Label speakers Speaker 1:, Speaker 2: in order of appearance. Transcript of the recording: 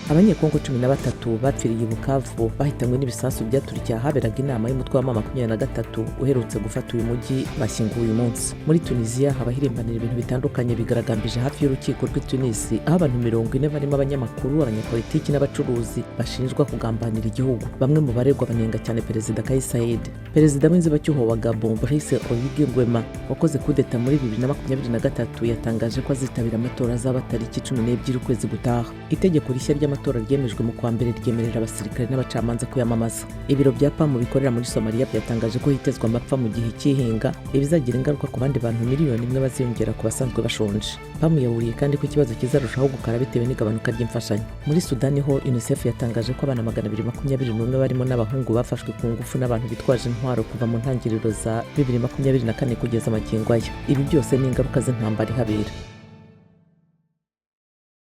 Speaker 1: Abanyekongo 13 bapfiriye Bukavu bahitanwe n'ibisasu byaturikiye ahaberaga inama y'umutwe wa 23 uherutse gufata uyu mujyi bashinguwe munsi. Muri Tunisia habahirimbanira ibintu bitandukanye bigaragambije hafi y'urukiko rw'Tunisi aho abantu 40 barimo abanyamakuru, abanyapolitiki n'abacuruzi bashinjwa kugambanira igihugu. Bamwe mu baregwa banenga cyane Perezida Kais Saied. Perezida w'inzibacyuho wa Gabon Baherutse wakoze kudeta muri 2023 yatangaje ko azitabira amatora azaba tariki 12 ukwezi gutaha. Itegeko rishya ry'amatora ryemejwe mu kwa mbere ryemerera abasirikare n'abacamanza kwiyamamaza. Ibiro bya PAM bikorera muri Somalia byatangaje ko hitezwa amapfa mu gihe cy'ihinga ibizagira ingaruka ku bandi bantu miliyoni 1 baziyongera ku basanzwe bashonje. PAM yaburiye kandi ko ikibazo kizarushaho gukara bitewe n'igabanuka ry'imfashanyo. Muri Sudani ho UNICEF yatangaje ko abana 221 barimo n'abahungu bafashwe ku ngufu n'abantu bitwaje intwaro kuva mu ntangiriro za 2024 kugeza magingo aya. Ibi byose ni ingaruka z'intambara ihabera.